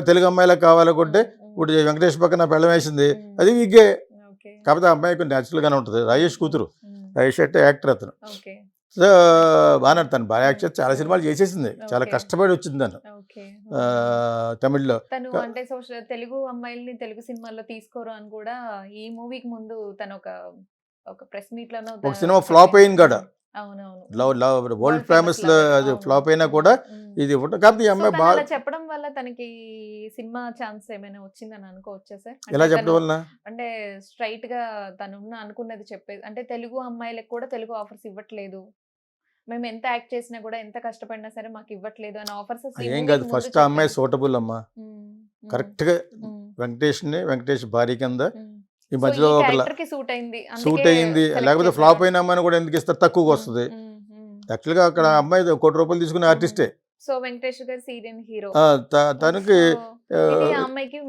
తెలుగు అమ్మాయిలా కావాలనుకుంటే ఇప్పుడు వెంకటేష్ పక్కన పెళ్ళం వేసింది, అది విగ్గే. కాకపోతే ఆ అమ్మాయి కొంచెం న్యాచురల్గానే ఉంటుంది. రాజేష్ కూతురు, రాజేష్ అంటే యాక్టర్ అతను. సో బాగానే తను బాగా యాక్ట్ చేసి చాలా సినిమాలు చేసేసింది, చాలా కష్టపడి వచ్చింది తను తమిళ్లో. తను అంటే తెలుగు అమ్మాయిల్ని తెలుగు సినిమాల్లో తీసుకోరు అని కూడా ఈ మూవీకి ముందు తను ఒక ప్రెస్ మీట్ లోనో ఒక సినిమా ఫ్లాప్ అయింది కూడా, అవునవును వరల్డ్ ఫేమస్ లో అది ఫ్లాప్ అయినా కూడా ఇది కాకపోతే ఈ అమ్మాయి బాగా చెప్పడం వల్ల తనకి సినిమా ఛాన్స్ ఏమైనా వచ్చిందని అనుకోవచ్చా సార్? ఎలా చెప్పడం వల్ల అంటే స్ట్రైట్ గా తను అనుకున్నది చెప్పేది, అంటే తెలుగు అమ్మాయిలకు కూడా తెలుగు ఆఫర్స్ ఇవ్వట్లేదు, మేము ఎంత యాక్ట్ చేసినా కూడా ఎంత కష్టపడినా సరే మాకు ఇవ్వట్లేదు అని ఆఫర్స్. ఏం కాదు, ఫస్ట్ ఆ అమ్మాయి సూటబుల్ అమ్మా, కరెక్ట్ గా వెంకటేష్ భార్య కింద ఈ మధ్యలో సూట్ అయింది. లేకపోతే ఫ్లాప్ అయిన అమ్మాయిని కూడా ఎందుకు ఇస్తారు, తక్కువగా వస్తుంది. యాక్చువల్గా అక్కడ అమ్మాయి ₹1,00,00,000 తీసుకునే ఆర్టిస్టే. సో వెంకటేష్ గారు సీరియల్ హీరో, తనకి అమ్మాయికి